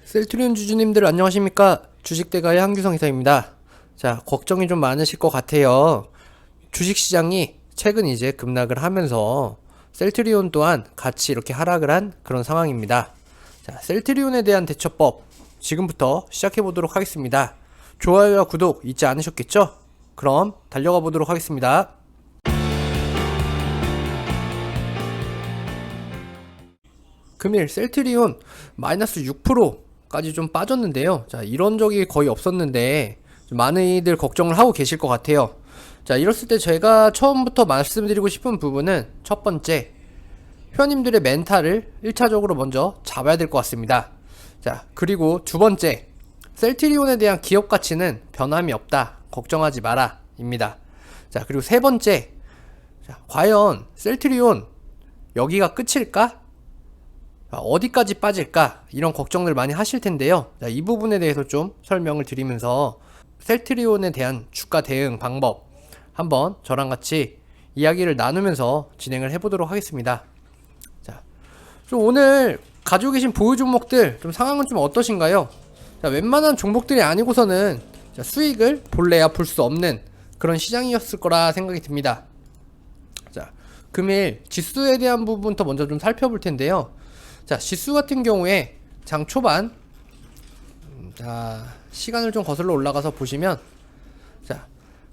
셀트리온 주주님들 안녕하십니까? 주식대가의 한규성 이사입니다. 자, 걱정이 좀 많으실 것 같아요. 주식시장이 최근 이제 급락을 하면서 셀트리온 또한 같이 이렇게 하락을 한 그런 상황입니다. 자, 셀트리온에 대한 대처법 지금부터 시작해 보도록 하겠습니다. 좋아요와 구독 잊지 않으셨겠죠? 그럼 달려가 보도록 하겠습니다. 금일 셀트리온 마이너스 6%까지 좀 빠졌는데요. 자, 이런 적이 거의 없었는데 많이들 걱정을 하고 계실 것 같아요. 자, 이랬을 때 제가 처음부터 말씀드리고 싶은 부분은 첫 번째, 회원님들의 멘탈을 1차적으로 먼저 잡아야 될 것 같습니다. 자, 그리고 두 번째, 셀트리온에 대한 기업 가치는 변함이 없다. 걱정하지 마라. 입니다. 자, 그리고 세 번째, 자, 과연 셀트리온 여기가 끝일까? 어디까지 빠질까? 이런 걱정들 많이 하실 텐데요. 자, 이 부분에 대해서 좀 설명을 드리면서 셀트리온에 대한 주가 대응 방법 한번 저랑 같이 이야기를 나누면서 진행을 해보도록 하겠습니다. 자, 좀 오늘 가지고 계신 보유 종목들 좀 상황은 좀 어떠신가요? 자, 웬만한 종목들이 아니고서는 수익을 볼래야 볼 수 없는 그런 시장이었을 거라 생각이 듭니다. 자, 금일 지수에 대한 부분부터 먼저 좀 살펴볼 텐데요. 자, 지수 같은 경우에 장 초반, 자, 시간을 좀 거슬러 올라가서 보시면, 자,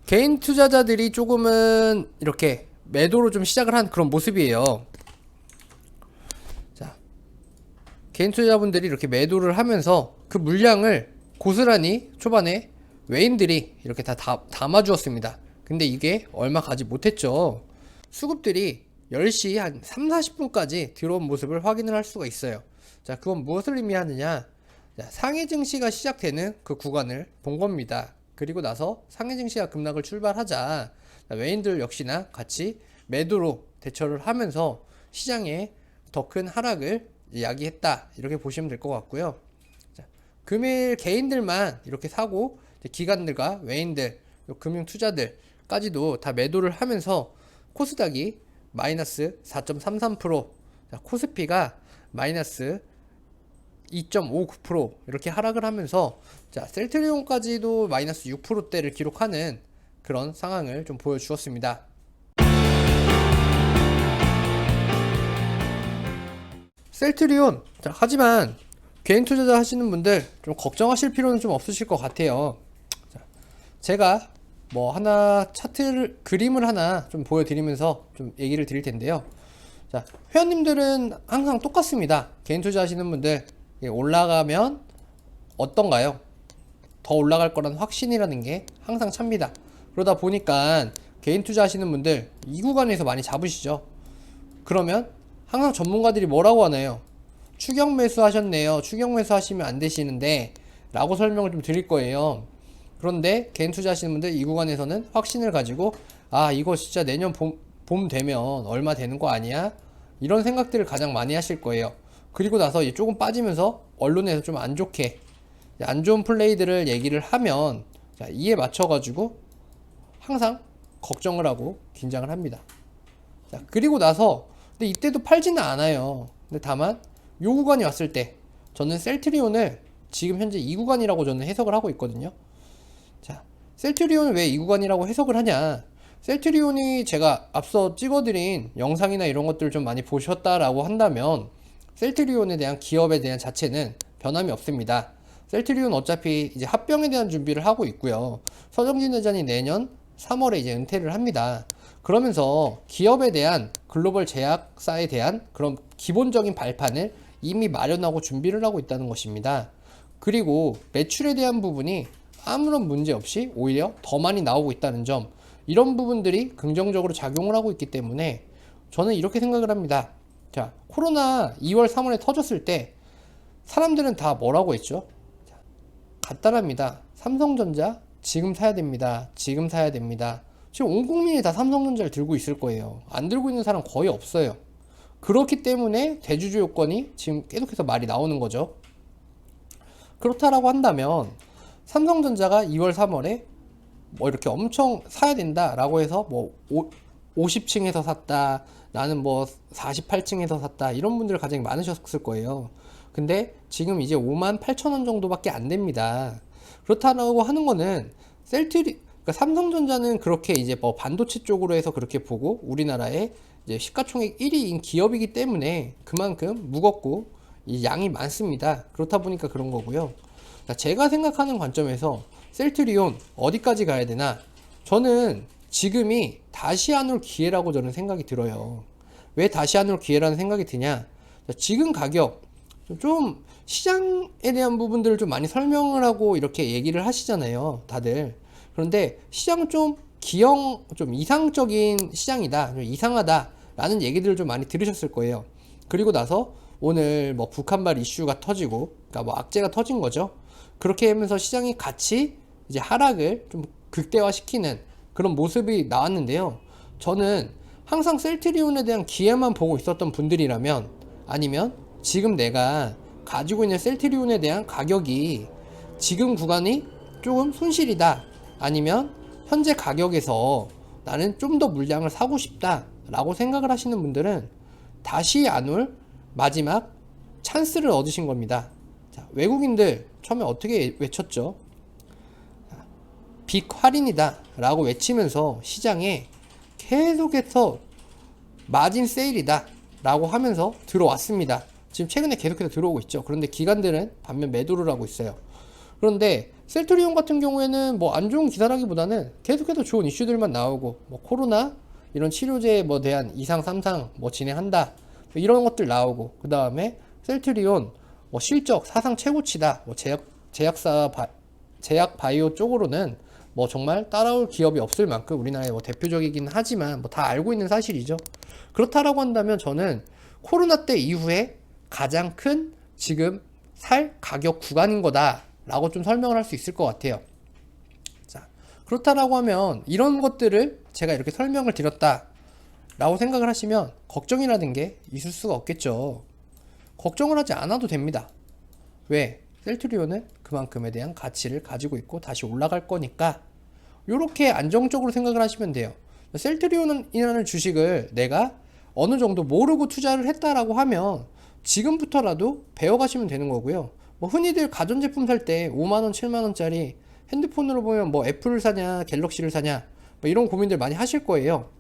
개인 투자자들이 조금은 이렇게 매도로 좀 시작을 한 그런 모습이에요. 자, 개인 투자자분들이 이렇게 매도를 하면서 그 물량을 고스란히 초반에 외인들이 이렇게 다 담아주었습니다. 근데 이게 얼마 가지 못했죠. 수급들이 10시 한 3, 40분까지 들어온 모습을 확인을 할 수가 있어요. 자, 그건 무엇을 의미하느냐? 자, 상해 증시가 시작되는 그 구간을 본 겁니다. 그리고 나서 상해 증시가 급락을 출발하자 외인들 역시나 같이 매도로 대처를 하면서 시장에 더 큰 하락을 야기했다. 이렇게 보시면 될 것 같고요. 자, 금일 개인들만 이렇게 사고 기관들과 외인들, 금융 투자들까지도 다 매도를 하면서 코스닥이 마이너스 4.33%, 자, 코스피가 마이너스 2.59% 이렇게 하락을 하면서 자, 셀트리온까지도 마이너스 6%대를 기록하는 그런 상황을 좀 보여주었습니다. 셀트리온, 자, 하지만 개인 투자자 하시는 분들 좀 걱정하실 필요는 좀 없으실 것 같아요. 자, 제가 뭐 하나 차트를 그림을 하나 좀 보여드리면서 좀 얘기를 드릴 텐데요. 자, 회원님들은 항상 똑같습니다. 개인 투자하시는 분들 올라가면 어떤가요? 더 올라갈 거라는 확신이라는 게 항상 찹니다. 그러다 보니까 개인 투자하시는 분들 이 구간에서 많이 잡으시죠. 그러면 항상 전문가들이 뭐라고 하나요? 추격 매수 하셨네요. 추격 매수 하시면 안 되시는데 라고 설명을 좀 드릴 거예요. 그런데 개인 투자하시는 분들 이 구간에서는 확신을 가지고 아, 이거 진짜 내년 봄 되면 얼마 되는 거 아니야? 이런 생각들을 가장 많이 하실 거예요. 그리고 나서 조금 빠지면서 언론에서 좀 안 좋게 안 좋은 플레이들을 얘기를 하면 자, 이에 맞춰 가지고 항상 걱정을 하고 긴장을 합니다. 자, 그리고 나서 근데 이때도 팔지는 않아요. 근데 다만 요 구간이 왔을 때 저는 셀트리온을 지금 현재 이 구간이라고 저는 해석을 하고 있거든요. 자, 셀트리온을 왜 이 구간이라고 해석을 하냐? 셀트리온이 제가 앞서 찍어드린 영상이나 이런 것들을 좀 많이 보셨다라고 한다면 셀트리온에 대한 기업에 대한 자체는 변함이 없습니다. 셀트리온 어차피 이제 합병에 대한 준비를 하고 있고요. 서정진 회장이 내년 3월에 이제 은퇴를 합니다. 그러면서 기업에 대한 글로벌 제약사에 대한 그런 기본적인 발판을 이미 마련하고 준비를 하고 있다는 것입니다. 그리고 매출에 대한 부분이 아무런 문제 없이 오히려 더 많이 나오고 있다는 점, 이런 부분들이 긍정적으로 작용을 하고 있기 때문에 저는 이렇게 생각을 합니다. 자, 코로나 2월 3월에 터졌을 때 사람들은 다 뭐라고 했죠? 자, 간단합니다. 삼성전자 지금 사야 됩니다. 지금 사야 됩니다. 지금 온 국민이 다 삼성전자를 들고 있을 거예요. 안 들고 있는 사람 거의 없어요. 그렇기 때문에 대주주 요건이 지금 계속해서 말이 나오는 거죠. 그렇다라고 한다면 삼성전자가 2월 3월에 뭐 이렇게 엄청 사야 된다라고 해서 뭐 50층에서 샀다, 나는 뭐 48층에서 샀다, 이런 분들 가장 많으셨을 거예요. 근데 지금 이제 58,000원 정도밖에 안 됩니다. 그렇다고 하는 거는 그러니까 삼성전자는 그렇게 이제 뭐 반도체 쪽으로 해서 그렇게 보고 우리나라의 이제 시가총액 1위인 기업이기 때문에 그만큼 무겁고 이 양이 많습니다. 그렇다 보니까 그런 거고요. 제가 생각하는 관점에서 셀트리온 어디까지 가야 되나? 저는 지금이 다시 안 올 기회라고 저는 생각이 들어요. 왜 다시 안 올 기회라는 생각이 드냐? 지금 가격 좀 시장에 대한 부분들을 좀 많이 설명을 하고 이렇게 얘기를 하시잖아요, 다들. 그런데 시장은 좀 좀 이상적인 시장이다, 좀 이상하다 라는 얘기들을 좀 많이 들으셨을 거예요. 그리고 나서 오늘 뭐 북한발 이슈가 터지고, 그러니까 뭐 악재가 터진 거죠. 그렇게 하면서 시장이 같이 이제 하락을 좀 극대화시키는 그런 모습이 나왔는데요. 저는 항상 셀트리온에 대한 기회만 보고 있었던 분들이라면, 아니면 지금 내가 가지고 있는 셀트리온에 대한 가격이 지금 구간이 조금 손실이다, 아니면 현재 가격에서 나는 좀 더 물량을 사고 싶다 라고 생각을 하시는 분들은 다시 안 올 마지막 찬스를 얻으신 겁니다. 자, 외국인들 처음에 어떻게 외쳤죠? 빅 할인이다 라고 외치면서 시장에 계속해서 마진 세일이다 라고 하면서 들어왔습니다. 지금 최근에 계속해서 들어오고 있죠. 그런데 기관들은 반면 매도를 하고 있어요. 그런데 셀트리온 같은 경우에는 뭐 안 좋은 기사라기보다는 계속해서 좋은 이슈들만 나오고, 뭐 코로나 이런 치료제에 뭐 대한 2상 3상 뭐 진행한다 뭐 이런 것들 나오고, 그 다음에 셀트리온 뭐 실적 사상 최고치다, 뭐 제약 바이오 쪽으로는 뭐 정말 따라올 기업이 없을 만큼 우리나라의 뭐 대표적이긴 하지만 뭐 다 알고 있는 사실이죠. 그렇다라고 한다면 저는 코로나 때 이후에 가장 큰 지금 살 가격 구간인 거다 라고 좀 설명을 할 수 있을 것 같아요. 자, 그렇다라고 하면 이런 것들을 제가 이렇게 설명을 드렸다 라고 생각을 하시면 걱정이라는 게 있을 수가 없겠죠. 걱정을 하지 않아도 됩니다. 왜? 셀트리온은 그만큼에 대한 가치를 가지고 있고 다시 올라갈 거니까 이렇게 안정적으로 생각을 하시면 돼요. 셀트리온이라는 주식을 내가 어느 정도 모르고 투자를 했다라고 하면 지금부터라도 배워가시면 되는 거고요. 뭐 흔히들 가전제품 살 때 5만원, 7만원짜리 핸드폰으로 보면 뭐 애플을 사냐, 갤럭시를 사냐, 뭐 이런 고민들 많이 하실 거예요.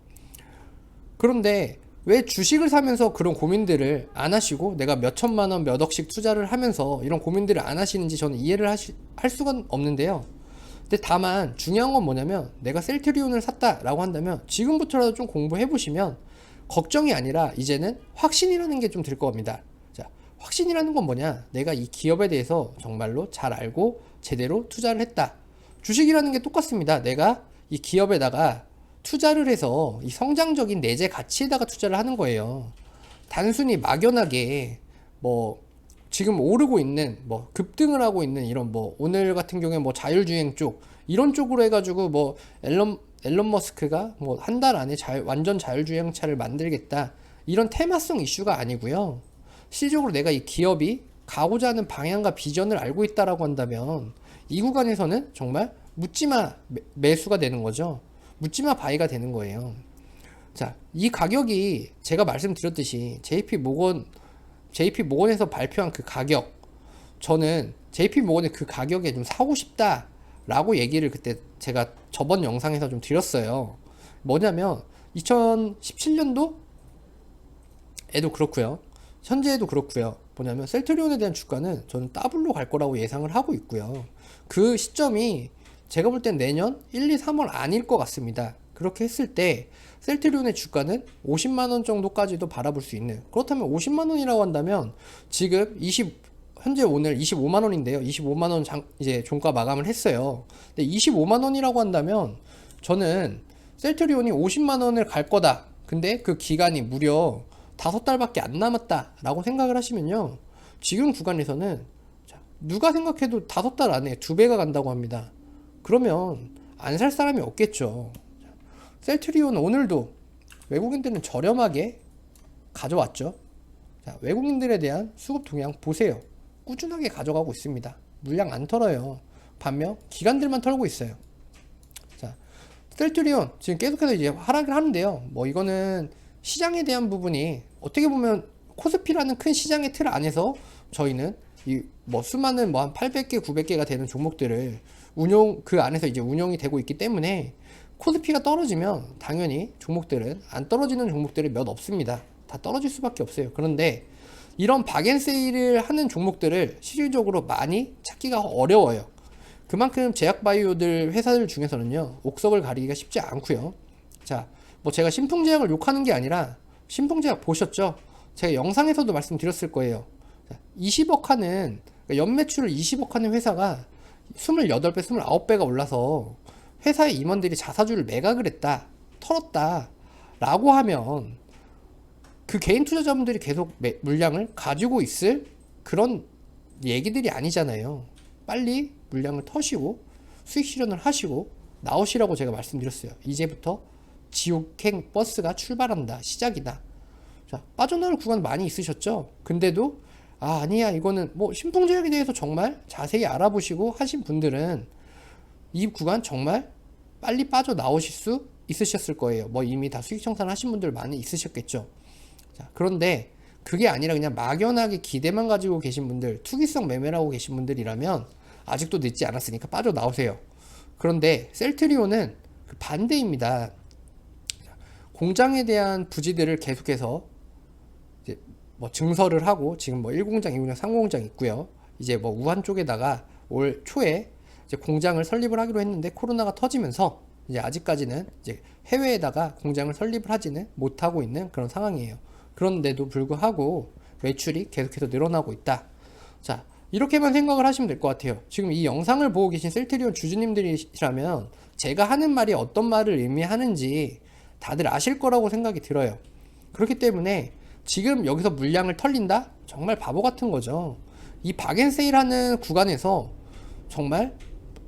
그런데 왜 주식을 사면서 그런 고민들을 안 하시고 내가 몇 천만원, 몇 억씩 투자를 하면서 이런 고민들을 안 하시는지 저는 이해를 할 수가 없는데요. 근데 다만 중요한 건 뭐냐면, 내가 셀트리온을 샀다라고 한다면 지금부터라도 좀 공부해 보시면 걱정이 아니라 이제는 확신이라는 게 좀 들 겁니다. 자, 확신이라는 건 뭐냐? 내가 이 기업에 대해서 정말로 잘 알고 제대로 투자를 했다. 주식이라는 게 똑같습니다. 내가 이 기업에다가 투자를 해서 이 성장적인 내재 가치에다가 투자를 하는 거예요. 단순히 막연하게 뭐 지금 오르고 있는 뭐 급등을 하고 있는 이런 뭐 오늘 같은 경우에 뭐 자율주행 쪽 이런 쪽으로 해가지고 뭐 앨런 머스크가 뭐 한 달 안에 완전 자율주행차를 만들겠다 이런 테마성 이슈가 아니고요. 실질적으로 내가 이 기업이 가고자 하는 방향과 비전을 알고 있다라고 한다면 이 구간에서는 정말 묻지마 매수가 되는 거죠. 묻지마 바이가 되는 거예요. 자, 이 가격이 제가 말씀드렸듯이 JP모건에서 발표한 그 가격, 저는 JP모건의 그 가격에 좀 사고 싶다 라고 얘기를 그때 제가 저번 영상에서 좀 드렸어요. 뭐냐면 2017년도에도 그렇고요, 현재에도 그렇고요. 뭐냐면 셀트리온에 대한 주가는 저는 더블로 갈 거라고 예상을 하고 있고요. 그 시점이 제가 볼 땐 내년 1, 2, 3월 아닐 것 같습니다. 그렇게 했을 때 셀트리온의 주가는 50만원 정도까지도 바라볼 수 있는, 그렇다면 50만원이라고 한다면 지금 현재 오늘 25만원인데요 25만원 이제 종가 마감을 했어요. 근데 25만원이라고 한다면 저는 셀트리온이 50만원을 갈 거다, 근데 그 기간이 무려 5달밖에 안 남았다 라고 생각을 하시면요, 지금 구간에서는 누가 생각해도 5달 안에 2배가 간다고 합니다. 그러면 안 살 사람이 없겠죠. 셀트리온 오늘도 외국인들은 저렴하게 가져왔죠. 자, 외국인들에 대한 수급 동향 보세요. 꾸준하게 가져가고 있습니다. 물량 안 털어요. 반면 기관들만 털고 있어요. 자, 셀트리온 지금 계속해서 이제 하락을 하는데요. 뭐 이거는 시장에 대한 부분이 어떻게 보면 코스피라는 큰 시장의 틀 안에서 저희는 이 뭐 수많은 뭐 한 800개, 900개가 되는 종목들을 그 안에서 이제 운영이 되고 있기 때문에 코스피가 떨어지면 당연히 종목들은 안 떨어지는 종목들이 몇 없습니다. 다 떨어질 수밖에 없어요. 그런데 이런 박앤세일을 하는 종목들을 실질적으로 많이 찾기가 어려워요. 그만큼 제약바이오들 회사들 중에서는요, 옥석을 가리기가 쉽지 않고요. 자, 뭐 제가 신풍제약을 욕하는 게 아니라 신풍제약 보셨죠? 제가 영상에서도 말씀드렸을 거예요. 20억 하는, 그러니까 연매출을 20억 하는 회사가 28배, 29배가 올라서 회사의 임원들이 자사주를 매각을 했다, 털었다 라고 하면 그 개인 투자자분들이 계속 물량을 가지고 있을 그런 얘기들이 아니잖아요. 빨리 물량을 터시고 수익 실현을 하시고 나오시라고 제가 말씀드렸어요. 이제부터 지옥행 버스가 출발한다, 시작이다. 자, 빠져나올 구간 많이 있으셨죠? 근데도 아니야, 이거는 뭐 신풍제약에 대해서 정말 자세히 알아보시고 하신 분들은 이 구간 정말 빨리 빠져나오실 수 있으셨을 거예요. 뭐 이미 다 수익 청산 하신 분들 많이 있으셨겠죠. 자, 그런데 그게 아니라 그냥 막연하게 기대만 가지고 계신 분들, 투기성 매매를 하고 계신 분들이라면 아직도 늦지 않았으니까 빠져나오세요. 그런데 셀트리온은 그 반대입니다. 공장에 대한 부지들을 계속해서 이제 뭐 증설을 하고, 지금 뭐 1공장, 2공장, 3공장 있고요. 이제 뭐 우한 쪽에다가 올 초에 이제 공장을 설립을 하기로 했는데 코로나가 터지면서 이제 아직까지는 이제 해외에다가 공장을 설립을 하지는 못하고 있는 그런 상황이에요. 그런데도 불구하고 매출이 계속해서 늘어나고 있다. 자, 이렇게만 생각을 하시면 될 것 같아요. 지금 이 영상을 보고 계신 셀트리온 주주님들이라면 제가 하는 말이 어떤 말을 의미하는지 다들 아실 거라고 생각이 들어요. 그렇기 때문에 지금 여기서 물량을 털린다? 정말 바보 같은 거죠. 이 박앤세일 하는 구간에서 정말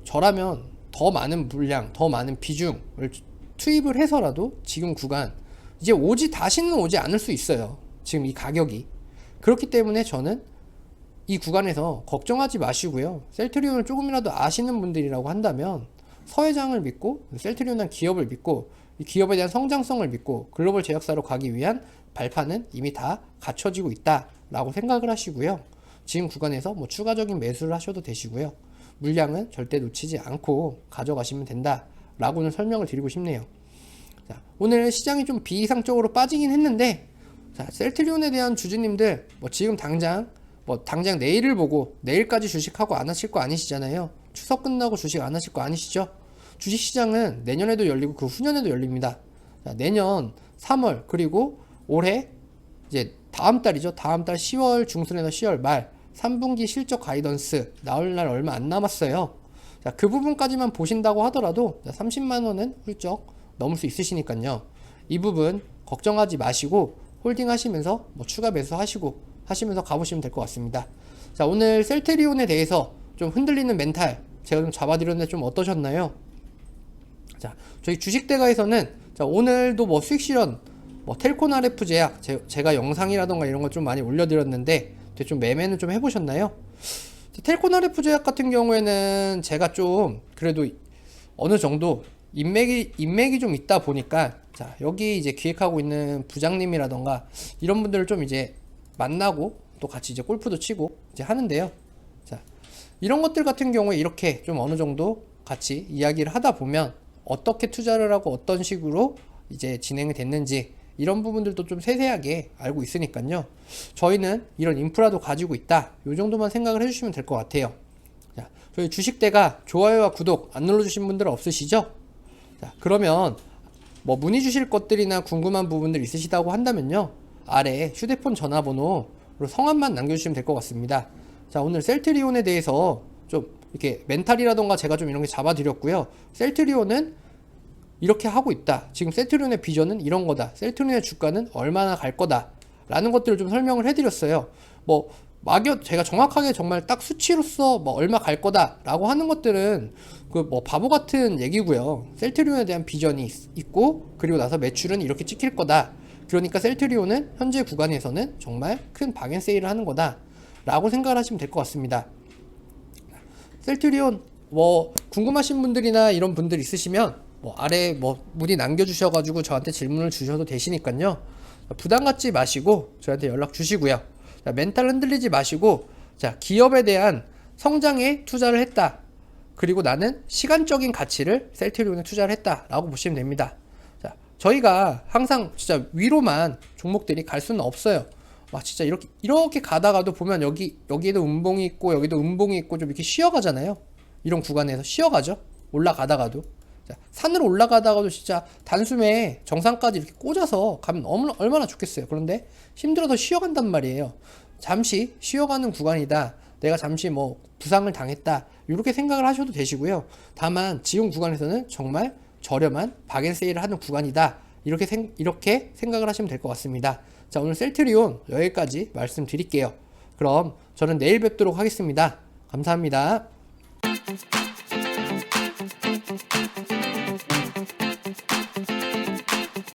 저라면 더 많은 물량, 더 많은 비중을 투입을 해서라도 지금 구간 이제 다시는 오지 않을 수 있어요. 지금 이 가격이. 그렇기 때문에 저는 이 구간에서 걱정하지 마시고요. 셀트리온을 조금이라도 아시는 분들이라고 한다면 서 회장을 믿고, 셀트리온이라는 기업을 믿고, 이 기업에 대한 성장성을 믿고 글로벌 제약사로 가기 위한 발판은 이미 다 갖춰지고 있다라고 생각을 하시고요. 지금 구간에서 뭐 추가적인 매수를 하셔도 되시고요. 물량은 절대 놓치지 않고 가져가시면 된다라고는 설명을 드리고 싶네요. 자, 오늘 시장이 좀 비이상적으로 빠지긴 했는데, 자, 셀트리온에 대한 주주님들 뭐 지금 당장 내일을 보고 내일까지 주식하고 안 하실 거 아니시잖아요. 추석 끝나고 주식 안 하실 거 아니시죠? 주식시장은 내년에도 열리고 그 후년에도 열립니다. 자, 내년 3월 그리고 올해 이제 다음 달이죠. 다음 달 10월 중순에서 10월 말 3분기 실적 가이던스 나올 날 얼마 안 남았어요. 자, 그 부분까지만 보신다고 하더라도 30만 원은 훌쩍 넘을 수 있으시니까요. 이 부분 걱정하지 마시고 홀딩 하시면서 뭐 추가 하시면서 가보시면 될 것 같습니다. 자, 오늘 셀트리온에 대해서 좀 흔들리는 멘탈 제가 좀 잡아드렸는데 좀 어떠셨나요? 자, 저희 주식대가에서는 자, 오늘도 뭐 수익 실현, 뭐 텔콘 RF 제약 제가 영상이라던가 이런 거 좀 많이 올려드렸는데 좀 매매는 좀 해보셨나요? 텔콘 RF 제약 같은 경우에는 제가 좀 그래도 어느 정도 인맥이 좀 있다 보니까, 자, 여기 이제 기획하고 있는 부장님이라던가 이런 분들을 좀 이제 만나고 또 같이 이제 골프도 치고 이제 하는데요. 자, 이런 것들 같은 경우에 이렇게 좀 어느 정도 같이 이야기를 하다 보면 어떻게 투자를 하고 어떤 식으로 이제 진행이 됐는지 이런 부분들도 좀 세세하게 알고 있으니까요. 저희는 이런 인프라도 가지고 있다. 이 정도만 생각을 해주시면 될 것 같아요. 자, 저희 주식대가 좋아요와 구독 안 눌러주신 분들 없으시죠? 자, 그러면 뭐 문의 주실 것들이나 궁금한 부분들 있으시다고 한다면요. 아래 휴대폰 전화번호로 성함만 남겨주시면 될 것 같습니다. 자, 오늘 셀트리온에 대해서 좀 이렇게 멘탈이라던가 제가 좀 이런 게 잡아드렸고요. 셀트리온은 이렇게 하고 있다. 지금 셀트리온의 비전은 이런 거다. 셀트리온의 주가는 얼마나 갈 거다. 라는 것들을 좀 설명을 해드렸어요. 뭐 제가 정확하게 정말 딱 수치로서 뭐 얼마 갈 거다 라고 하는 것들은 그 뭐 바보 같은 얘기고요. 셀트리온에 대한 비전이 있고, 그리고 나서 매출은 이렇게 찍힐 거다. 그러니까 셀트리온은 현재 구간에서는 정말 큰 박앤세일을 하는 거다 라고 생각을 하시면 될 것 같습니다. 셀트리온 뭐 궁금하신 분들이나 이런 분들 있으시면 뭐 아래 뭐 문의 남겨주셔가지고 저한테 질문을 주셔도 되시니까요. 부담 갖지 마시고 저한테 연락 주시고요. 자, 멘탈 흔들리지 마시고, 자, 기업에 대한 성장에 투자를 했다. 그리고 나는 시간적인 가치를 셀트리온에 투자를 했다라고 보시면 됩니다. 자, 저희가 항상 진짜 위로만 종목들이 갈 수는 없어요. 와, 진짜 이렇게 가다가도 보면 여기에도 음봉이 있고 여기도 음봉이 있고 좀 이렇게 쉬어가잖아요. 이런 구간에서 쉬어가죠. 올라가다가도. 자, 산으로 올라가다가도 진짜 단숨에 정상까지 이렇게 꽂아서 가면 얼마나 좋겠어요. 그런데 힘들어서 쉬어간단 말이에요. 잠시 쉬어가는 구간이다. 내가 잠시 뭐 부상을 당했다. 이렇게 생각을 하셔도 되시고요. 다만 지금 구간에서는 정말 저렴한 박앤세일을 하는 구간이다. 이렇게 생각을 하시면 될 것 같습니다. 자, 오늘 셀트리온 여기까지 말씀드릴게요. 그럼 저는 내일 뵙도록 하겠습니다. 감사합니다.